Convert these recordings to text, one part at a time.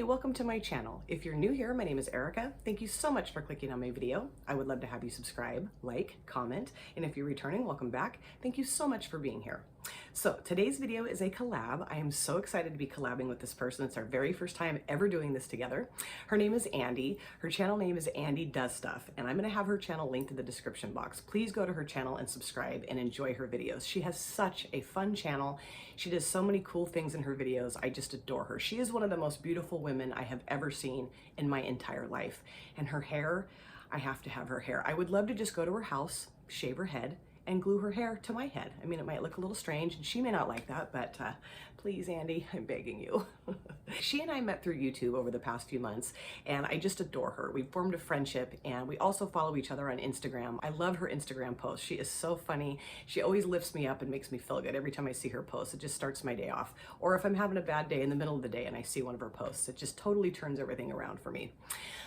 Hi, welcome to my channel. If you're new here, my name is Erica. Thank you so much for clicking on my video. I would love to have you subscribe, like, comment, and if you're returning, welcome back. Thank you so much for being here. So today's video is a collab. I am so excited to be collabing with this person. It's our very first time ever doing this together. Her name is Andi. Her channel name is Andi Does Stuff, and I'm going to have her channel linked in the description box. Please go to her channel and subscribe and enjoy her videos. She has such a fun channel. She does so many cool things in her videos. I just adore her. She is one of the most beautiful women I have ever seen in my entire life. And her hair, I have to have her hair. I would love to just go to her house, shave her head, and glue her hair to my head. I mean, it might look a little strange and she may not like that, but please, Andi, I'm begging you. She and I met through YouTube over the past few months, and I just adore her. We formed a friendship, and we also follow each other on Instagram. I love her Instagram posts. She is so funny. She always lifts me up and makes me feel good every time I see her post. It just starts my day off. Or if I'm having a bad day in the middle of the day and I see one of her posts, it just totally turns everything around for me.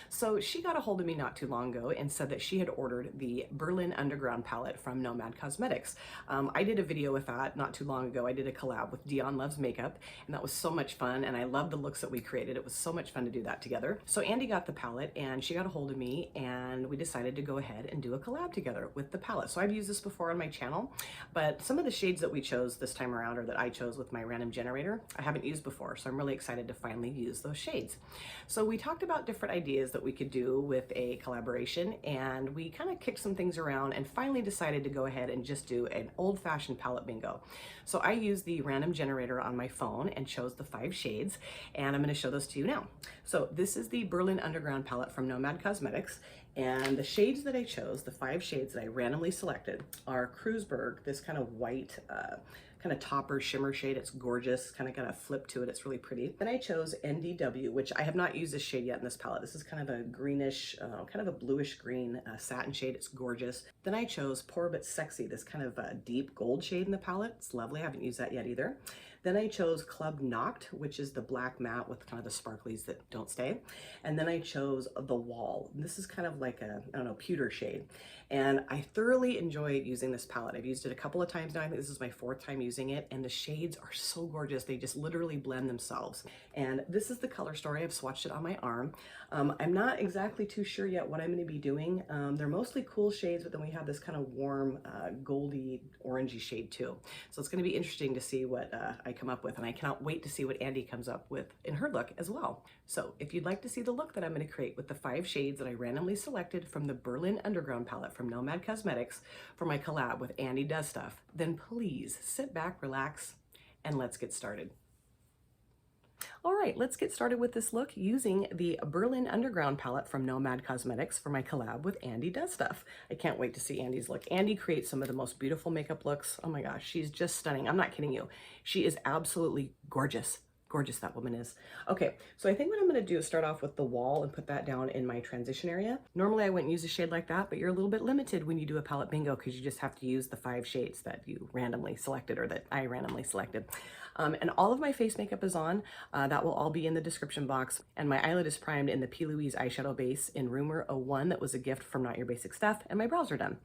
So she got a hold of me not too long ago and said that she had ordered the Berlin Underground palette from Nomad Cosmetics. I did a video with that not too long ago. I did a collab with Dion Loves Makeup, and that was so much fun, and I love the looks that we created. It was so much fun to do that together. So Andi got the palette, and she got a hold of me, and we decided to go ahead and do a collab together with the palette. So I've used this before on my channel, but some of the shades that we chose this time around, or that I chose with my random generator, I haven't used before, so I'm really excited to finally use those shades. So we talked about different ideas that we could do with a collaboration, and we kind of kicked some things around and finally decided to go ahead and just do an old-fashioned palette bingo. So I used the random generator on my phone and chose the 5 shades, and I'm going to show those to you now. So this is the Berlin Underground palette from Nomad Cosmetics, and the shades that I chose, the 5 shades that I randomly selected, are Kreuzberg, this kind of white kind of topper shimmer shade. It's gorgeous, kind of got a flip to it. It's really pretty. Then I chose NDW, which I have not used this shade yet in this palette. This is kind of a greenish, kind of a bluish green satin shade. It's gorgeous. Then I chose Poor But Sexy, this kind of deep gold shade in the palette. It's lovely. I haven't used that yet either. Then I chose Club Knocked, which is the black matte with kind of the sparklies that don't stay. And then I chose The Wall. This is kind of like a, I don't know, pewter shade. And I thoroughly enjoyed using this palette. I've used it a couple of times now. I think this is my 4th time using it, and the shades are so gorgeous. They just literally blend themselves. And this is the color story. I've swatched it on my arm. I'm not exactly too sure yet what I'm going to be doing. They're mostly cool shades, but then we have this kind of warm, goldy, orangey shade too. So it's going to be interesting to see what I come up with, and I cannot wait to see what Andi comes up with in her look as well. So if you'd like to see the look that I'm going to create with the 5 shades that I randomly selected from the Berlin Underground palette from Nomad Cosmetics for my collab with Andi Does Stuff, then please sit back, relax, and let's get started. All right, let's get started with this look using the Berlin Underground palette from Nomad Cosmetics for my collab with Andi Does Stuff. I can't wait to see Andi's look. Andi creates some of the most beautiful makeup looks. Oh my gosh, she's just stunning. I'm not kidding you. She is absolutely gorgeous. Gorgeous that woman is. Okay, so I think what I'm going to do is start off with The Wall and put that down in my transition area. Normally I wouldn't use a shade like that, but you're a little bit limited when you do a palette bingo because you just have to use the 5 shades that you randomly selected, or that I randomly selected. And all of my face makeup is on. That will all be in the description box. And my eyelid is primed in the P. Louise eyeshadow base in Rumor 01 that was a gift from Not Your Basic Stuff, and my brows are done.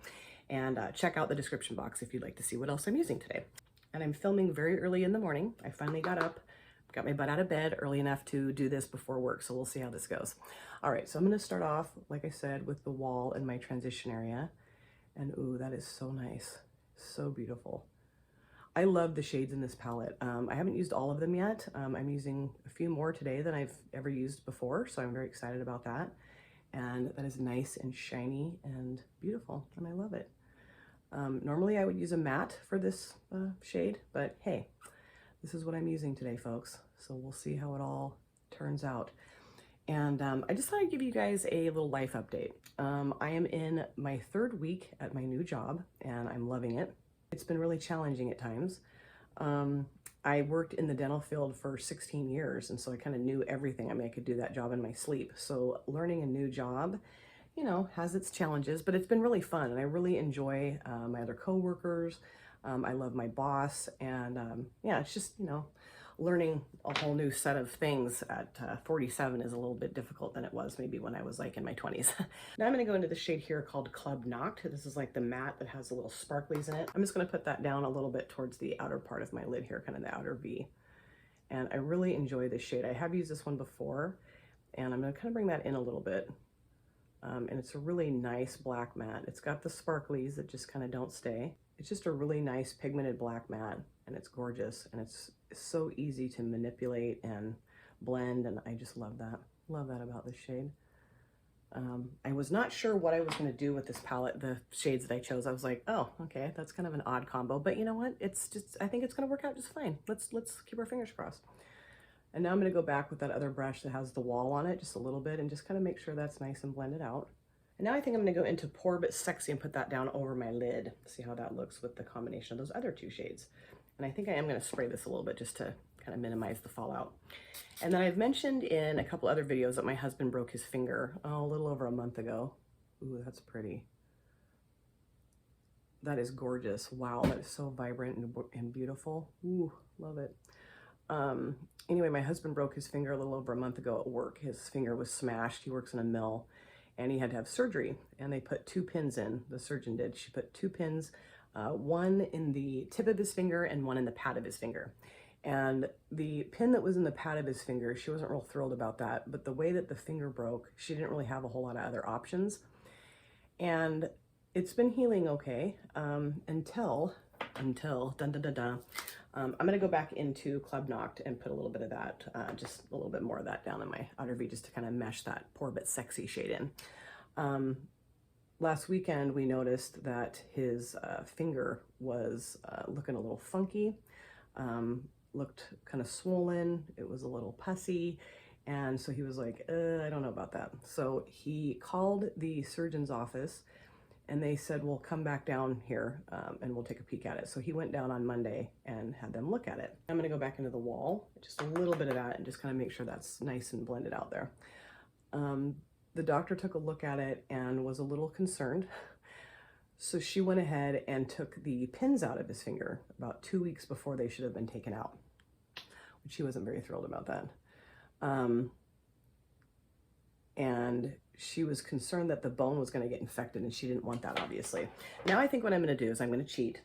And check out the description box if you'd like to see what else I'm using today. And I'm filming very early in the morning. I finally got up. Got my butt out of bed early enough to do this before work, so we'll see how this goes. All right, so I'm going to start off, like I said, with The Wall in my transition area. And ooh, that is so nice. So beautiful. I love the shades in this palette. I haven't used all of them yet. I'm using a few more today than I've ever used before, so I'm very excited about that. And that is nice and shiny and beautiful, and I love it. Normally I would use a matte for this shade, but hey, this is what I'm using today, folks. So we'll see how it all turns out. And I just thought I'd give you guys a little life update. I am in my 3rd week at my new job, and I'm loving it. It's been really challenging at times. I worked in the dental field for 16 years, and so I kind of knew everything. I mean, I could do that job in my sleep. So learning a new job, you know, has its challenges, but it's been really fun, and I really enjoy my other coworkers. I love my boss, and yeah, it's just, you know, learning a whole new set of things at 47 is a little bit difficult than it was maybe when I was like in my 20s. Now I'm going to go into the shade here called Club Knocked. This is like the matte that has a little sparklies in it. I'm just going to put that down a little bit towards the outer part of my lid here, kind of the outer V. and I really enjoy this shade. I have used this one before, and I'm gonna kind of bring that in a little bit. And it's a really nice black matte. It's got the sparklies that just kind of don't stay. It's just a really nice pigmented black matte, and it's gorgeous, and it's so easy to manipulate and blend, and I just love that. Love that about this shade. I was not sure what I was going to do with this palette, the shades that I chose. I was like, oh, okay, that's kind of an odd combo, but you know what? It's just, I think it's going to work out just fine. Let's keep our fingers crossed. And now I'm going to go back with that other brush that has the wall on it just a little bit and just kind of make sure that's nice and blended out. And now I think I'm going to go into Poor But Sexy and put that down over my lid. See how that looks with the combination of those other two shades. And I think I am going to spray this a little bit just to kind of minimize the fallout. And then I've mentioned in a couple other videos that my husband broke his finger a little over a month ago. Ooh, that's pretty. That is gorgeous. Wow, that is so vibrant and beautiful. Ooh, love it. Anyway, my husband broke his finger a little over a month ago at work. His finger was smashed. He works in a mill, and he had to have surgery, and they put 2 pins in. The surgeon did. She put 2 pins, one in the tip of his finger and one in the pad of his finger. And the pin that was in the pad of his finger, she wasn't real thrilled about that, but the way that the finger broke, she didn't really have a whole lot of other options. And it's been healing okay, until dun dun dun dun. I'm gonna go back into Club Knocked and put a little bit of that, just a little bit more of that down in my outer V, just to kind of mesh that Poor But Sexy shade in. Last weekend, we noticed that his finger was looking a little funky, looked kind of swollen, it was a little pussy, and so he was like, I don't know about that. So he called the surgeon's office, and they said, well, come back down here and we'll take a peek at it. So he went down on Monday and had them look at it. I'm gonna go back into the wall, just a little bit of that, and just kind of make sure that's nice and blended out there. The doctor took a look at it and was a little concerned. So she went ahead and took the pins out of his finger about 2 weeks before they should have been taken out, which she wasn't very thrilled about that. And she was concerned that the bone was going to get infected, and she didn't want that, obviously. Now I think what I'm going to do is I'm going to cheat,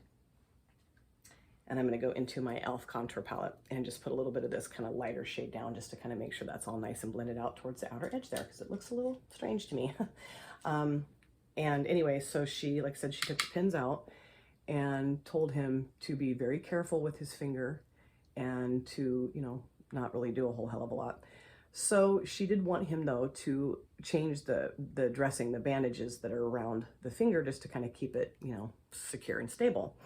and I'm going to go into my e.l.f. contour palette and just put a little bit of this kind of lighter shade down, just to kind of make sure that's all nice and blended out towards the outer edge there, because it looks a little strange to me. And anyway, so she, like I said, she took the pins out and told him to be very careful with his finger and to, you know, not really do a whole hell of a lot. So she did want him, though, to change the dressing, the bandages that are around the finger, just to kind of keep it, you know, secure and stable.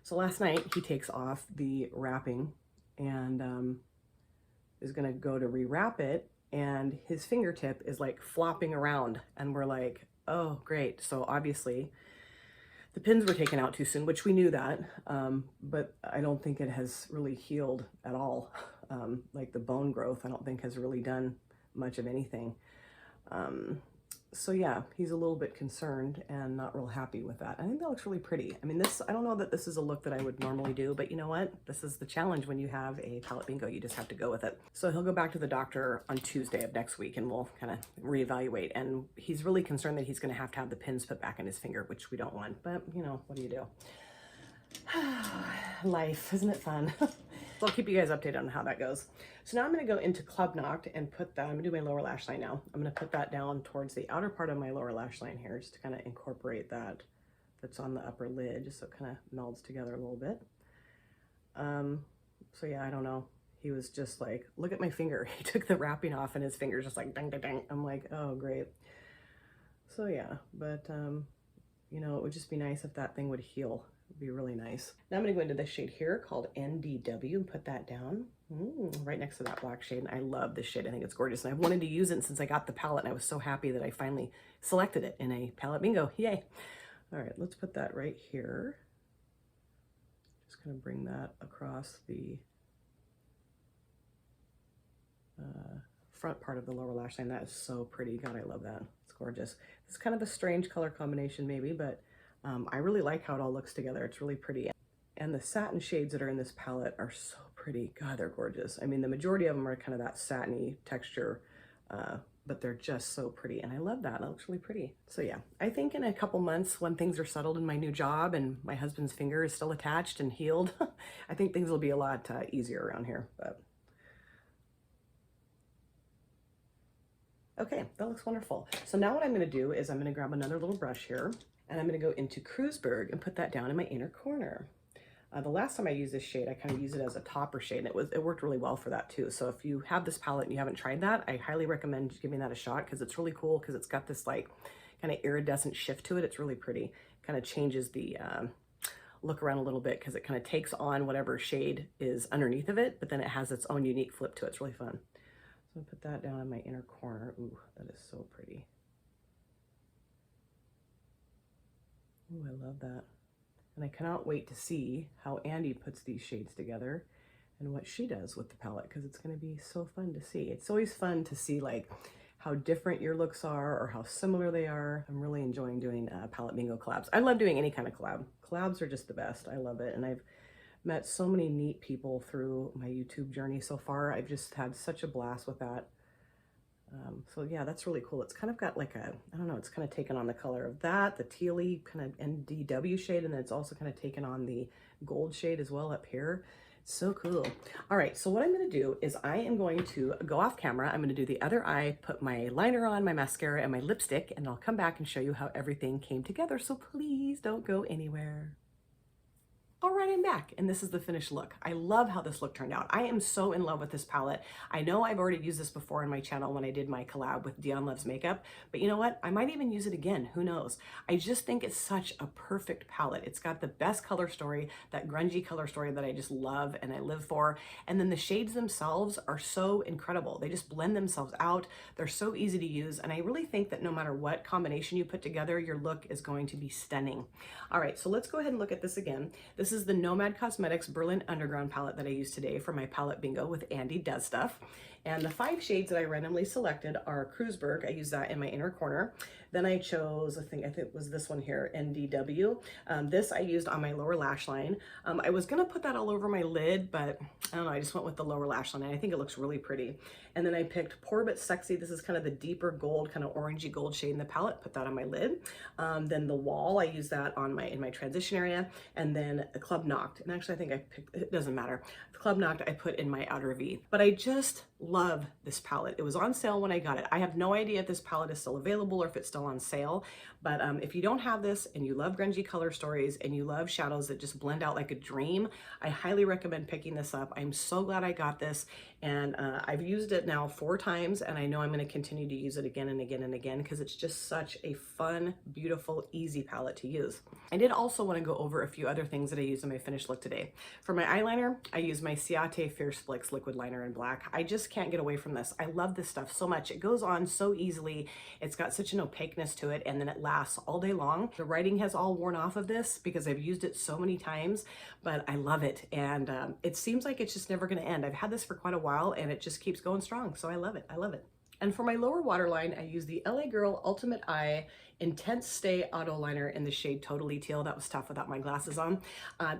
So last night he takes off the wrapping and is going to go to rewrap it, and his fingertip is like flopping around, and we're like, oh, great. So obviously the pins were taken out too soon, which we knew that, but I don't think it has really healed at all. Like the bone growth, I don't think has really done much of anything. So yeah, he's a little bit concerned and not real happy with that. I think that looks really pretty. I mean, I don't know that this is a look that I would normally do, but you know what? This is the challenge when you have a palette bingo. You just have to go with it. So he'll go back to the doctor on Tuesday of next week, and we'll kind of reevaluate. And he's really concerned that he's going to have the pins put back in his finger, which we don't want. But you know, what do you do? Life, isn't it fun? So I'll keep you guys updated on how that goes. So now I'm going to go into Club Knocked and put that, I'm going to do my lower lash line now. I'm going to put that down towards the outer part of my lower lash line here, just to kind of incorporate that's on the upper lid, just so it kind of melds together a little bit. So yeah, I don't know. He was just like, look at my finger. He took the wrapping off and his finger's just like, dang, dang, dang. I'm like, oh, great. So yeah, but you know, it would just be nice if that thing would heal. It'd be really nice. Now I'm going to go into this shade here called NDW and put that down right next to that black shade. And I love this shade. I think it's gorgeous. And I've wanted to use it since I got the palette, and I was so happy that I finally selected it in a palette bingo. Yay. All right, let's put that right here. Just kind of bring that across the front part of the lower lash line. That is so pretty. God, I love that. It's gorgeous. It's kind of a strange color combination maybe, but I really like how it all looks together. It's really pretty. And the satin shades that are in this palette are so pretty. God, they're gorgeous. I mean, the majority of them are kind of that satiny texture, but they're just so pretty. And I love that. That looks really pretty. So yeah, I think in a couple months, when things are settled in my new job and my husband's finger is still attached and healed, I think things will be a lot easier around here. But Okay, that looks wonderful. So now what I'm gonna do is I'm gonna grab another little brush here, and I'm gonna go into Kreuzberg and put that down in my inner corner. The last time I used this shade, I kind of used it as a topper shade, and it worked really well for that too. So if you have this palette and you haven't tried that, I highly recommend giving that a shot because it's really cool because it's got this like kind of iridescent shift to it. It's really pretty. Kind of changes the look around a little bit because it kind of takes on whatever shade is underneath of it, but then it has its own unique flip to it. It's really fun. So I'll put that down in my inner corner. Ooh, that is so pretty. Ooh, I love that. And I cannot wait to see how Andi puts these shades together and what she does with the palette because it's going to be so fun to see. It's always fun to see like how different your looks are or how similar they are. I'm really enjoying doing palette bingo collabs. I love doing any kind of collab. Collabs are just the best. I love it. And I've met so many neat people through my YouTube journey so far. I've just had such a blast with that. So yeah, that's really cool. It's kind of got like a, I don't know, it's kind of taken on the color of that, the tealy kind of NDW shade, and then it's also kind of taken on the gold shade as well up here. So cool. All right, so what I'm gonna do is I am going to go off camera. I'm gonna do the other eye, put my liner on, my mascara, and my lipstick, and I'll come back and show you how everything came together. So please don't go anywhere. All right, I'm back, and this is the finished look. I love how this look turned out. I am so in love with this palette. I know I've already used this before on my channel when I did my collab with Dion Loves Makeup, but you know what? I might even use it again, who knows? I just think it's such a perfect palette. It's got the best color story, that grungy color story that I just love and I live for, and then the shades themselves are so incredible. They just blend themselves out. They're so easy to use, and I really think that no matter what combination you put together, your look is going to be stunning. All right, so let's go ahead and look at this again. This is the Nomad Cosmetics Berlin Underground palette that I used today for my palette bingo with Andi Does Stuff. And the 5 shades that I randomly selected are Kreuzberg. I use that in my inner corner. Then I chose, I think it was this one here, NDW. This I used on my lower lash line. I was gonna put that all over my lid, but I don't know, I just went with the lower lash line and I think it looks really pretty. And then I picked Poor But Sexy. This is kind of the deeper gold, kind of orangey gold shade in the palette. Put that on my lid. Then The Wall, I use that on in my transition area. And then Club Knocked. And actually I think I picked, it doesn't matter. Club Knocked I put in my outer V. But I just love this palette. It was on sale when I got it. I have no idea if this palette is still available or if it's still on sale, but if you don't have this and you love grungy color stories and you love shadows that just blend out like a dream, I highly recommend picking this up. I'm so glad I got this, and I've used it now 4 times, and I know I'm going to continue to use it again and again and again because it's just such a fun, beautiful, easy palette to use. I did also want to go over a few other things that I used in my finished look today. For my eyeliner, I used my Ciate Fierce Flicks liquid liner in black. I just can't get away from this. I love this stuff so much. It goes on so easily. It's got such an opaqueness to it, and then it lasts all day long. The writing has all worn off of this because I've used it so many times, but I love it, and it seems like it's just never going to end. I've had this for quite a while, and it just keeps going strong, so I love it. I love it. And for my lower waterline, I use the LA Girl Ultimate Eye Intense Stay Auto Liner in the shade Totally Teal. That was tough without my glasses on.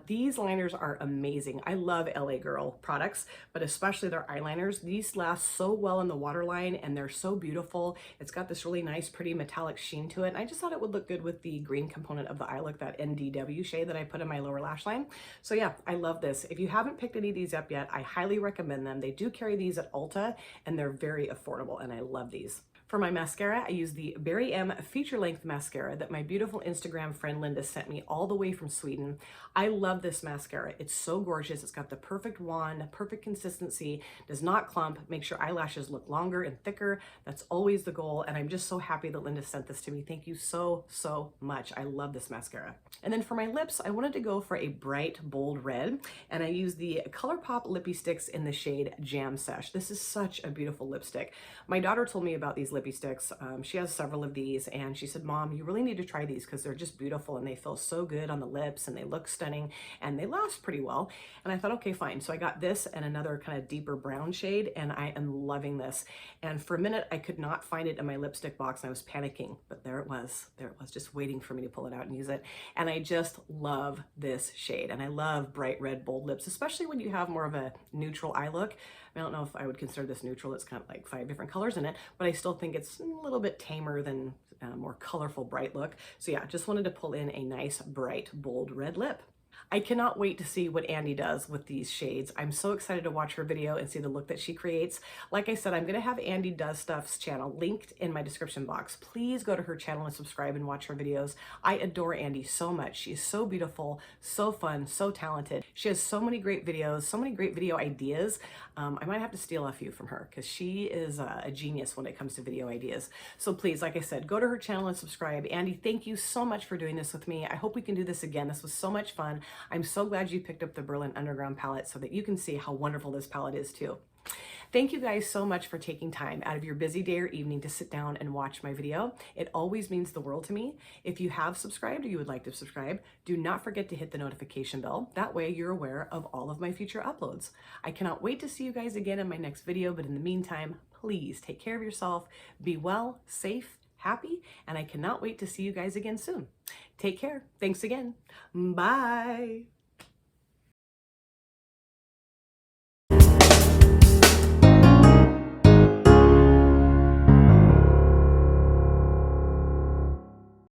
These liners are amazing. I love LA Girl products, but especially their eyeliners. These last so well in the waterline, and they're so beautiful. It's got this really nice, pretty metallic sheen to it, and I just thought it would look good with the green component of the eye look, that NDW shade that I put in my lower lash line. So yeah, I love this. If you haven't picked any of these up yet, I highly recommend them. They do carry these at Ulta, and they're very affordable, and I love these. For my mascara, I use the Berry M Feature Length Mascara that my beautiful Instagram friend Linda sent me all the way from Sweden. I love this mascara. It's so gorgeous. It's got the perfect wand, perfect consistency, does not clump, makes your eyelashes look longer and thicker. That's always the goal, and I'm just so happy that Linda sent this to me. Thank you so, so much. I love this mascara. And then for my lips, I wanted to go for a bright, bold red, and I used the ColourPop Lippy Sticks in the shade Jam Sesh. This is such a beautiful lipstick. My daughter told me about these lippy sticks. She has several of these, and she said, Mom, you really need to try these because they're just beautiful and they feel so good on the lips and they look stunning and they last pretty well. And I thought, okay, fine. So I got this and another kind of deeper brown shade, and I am loving this. And for a minute, I could not find it in my lipstick box and I was panicking, but there it was. There it was, just waiting for me to pull it out and use it. And I just love this shade, and I love bright red, bold lips, especially when you have more of a neutral eye look. I don't know if I would consider this neutral. It's kind of like 5 different colors in it, but I still think it's a little bit tamer than a more colorful, bright look. So yeah, just wanted to pull in a nice, bright, bold red lip. I cannot wait to see what Andi does with these shades. I'm so excited to watch her video and see the look that she creates. Like I said, I'm going to have Andi Does Stuff's channel linked in my description box. Please go to her channel and subscribe and watch her videos. I adore Andi so much. She is so beautiful, so fun, so talented. She has so many great videos, so many great video ideas. I might have to steal a few from her because she is a genius when it comes to video ideas. So please, like I said, go to her channel and subscribe. Andi, thank you so much for doing this with me. I hope we can do this again. This was so much fun. I'm so glad you picked up the Berlin Underground palette so that you can see how wonderful this palette is too. Thank you guys so much for taking time out of your busy day or evening to sit down and watch my video. It always means the world to me. If you have subscribed or you would like to subscribe, do not forget to hit the notification bell. That way you're aware of all of my future uploads. I cannot wait to see you guys again in my next video, but in the meantime, please take care of yourself, be well, safe, happy, and I cannot wait to see you guys again soon. Take care. Thanks again. Bye.